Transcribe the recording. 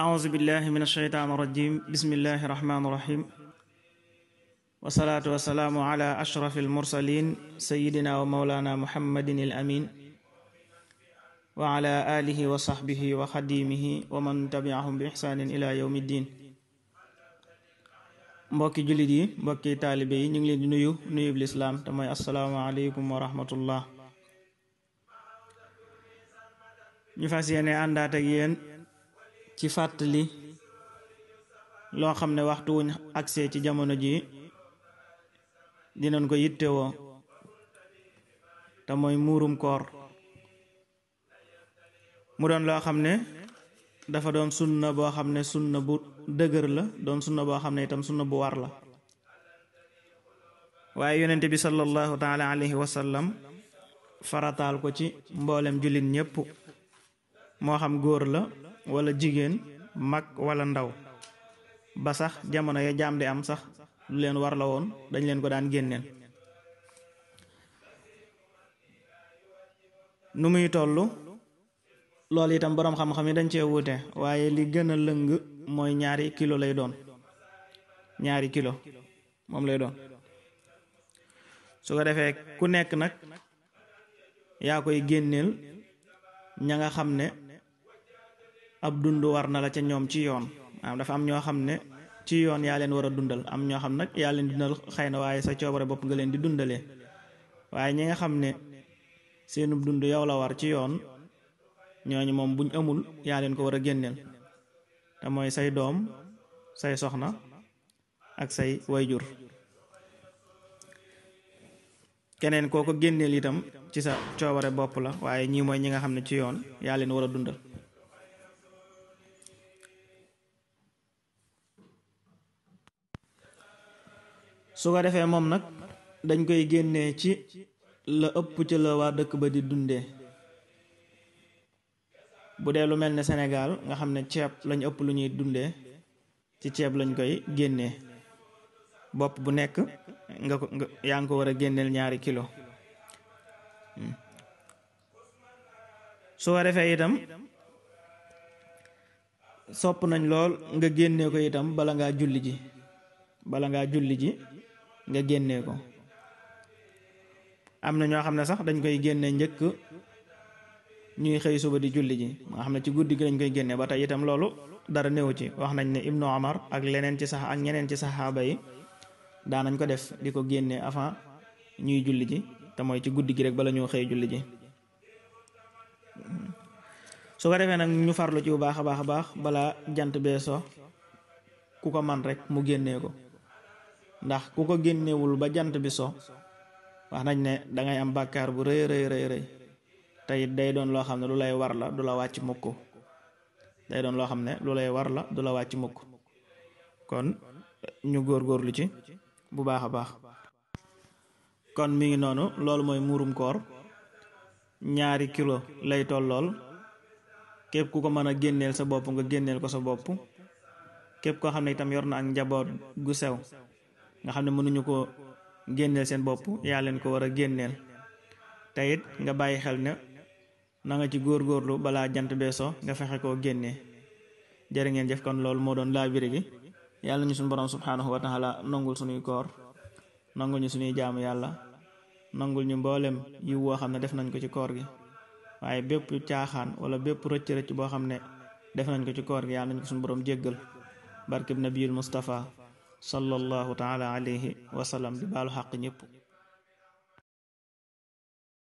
أعوذ بالله من الشيطان الرجيم بسم الله الرحمن الرحيم والصلاة والسلام على أشرف المرسلين سيدنا ومولانا محمد الأمين وعلى آله وصحبه وخديمه ومن تبعهم بإحسان إلى يوم الدين. mbokki jullit yi mbokki taalibe yi ñu ngi leen di nuyu lislaam te mooy asalaamaaleykum wa rahmatullah. ñu fas yéene àndaat ak yéen ci fàttali loo xam ne waxtu wuñ agsee ci jamono ji dinañ ko yittewoo te mooy muurum koor mu doon loo xam ne dafa doon sunna boo xam ne sunna bu dëgër la doon sunna boo xam ne itam sunna bu war la waaye yonente bi sallallahu taala alayhi wa sallam farataal ko ci mboolem jullit ñépp moo xam góor la wala jigéen mag wala ndaw ba sax jamono ya jaam di am sax lu leen war la woon dañ leen ko daan génneel. nu muy tollu loolu itam boroom xam-xam yi dañ cee wuute waaye li gën a lëng mooy 2 kilo lay doon 2 kilo moom lay doon. su ko defee ku nekk nag yaa koy génneel ña nga xam ne ab dund war na la ca ñoom ci yoon. dafa am ñoo xam ne ci yoon yaa leen war a dundal, am ñoo xam nag yaa leen dundal xëy na waaye sa coobare bopp nga leen di dundalee. waaye ñi nga xam ne seenu dund yow la war ci yoon ñooñu moom buñ amul yaa leen ko war a génneel te mooy say doom, say soxna ak say wayjur. keneen koo ko génneel itam ci sa coobare bopp la, waaye ñii mooy ñi nga xam ne ci yoon yaa leen war a dundal. su ko defee moom nag dañ koy génnee ci la ëpp ci la waa dëkk ba di dundee. bu dee lu mel ne Sénégal nga xam ne ceeb lañ ëpp lu ñuy dundee, ci ceeb lañ koy génnee. bopp bu nekk yaa ngi ko war a génneel 2 kilo. su ko defee itam sopp nañ lool nga génnee ko itam bala ngaa julli ji nga génnee ko. am na ñoo xam ne sax dañ koy génne njëkk ñuy xëy suba di julli ji, nga xam ne ci guddi gi lañ koy génne. ba tey itam loolu dara néew ci. wax nañ ne Ibnu Omar ak ñeneen ci saxaaba yi daanañ ko def, di ko génne avant ñuy julli ji, te mooy ci guddi gi rek bala ñoo xëy julli ji. su ko defee nag ñu farlu ci bu baax a baax balaa jant bee so ku ko man rek mu génnee ko, ndax ku ko génnewul ba jant bi so wax nañ ne dangay am bàkkaar bu rëy te it day doon loo xam ne lu lay war la, du la wàcc mukk. day doon loo xam ne lu lay war la, du la wàcc mukk. kon ñu góorgóorlu ci bu baax a baax. kon mi ngi noonu, loolu mooy muurum koor. 2 kilo lay tollool. képp ku ko mën a génneel sa bopp nga génneel ko sa bopp. képp koo xam ne itam yor na ak njaboot gu sew nga xam ne mënuñu ko génneel seen bopp, yaa leen ko war a génneel. te it nga bàyyi xel ne na nga ci góorgóorlu balaa jant bee so nga fexe koo génnee. jërë ngeen jëf. kon loolu moo doon laabire gi. yàlla ñu suñu borom subhanahu wa taala nangul suñuy koor, nangul ñu suñuy jaamu yàlla, nangul ñu mboolem yi woo xam ne def nañ ko ci koor gi. waaye bépp caaxaan wala bépp rëcc boo xam ne def nañ ko ci koor gi yàlla nañ ko suñu borom jéggal. barkeb nabiyul Mustafa sallallahu taala alayhi wa sallam. di baalu xaq ñëpp.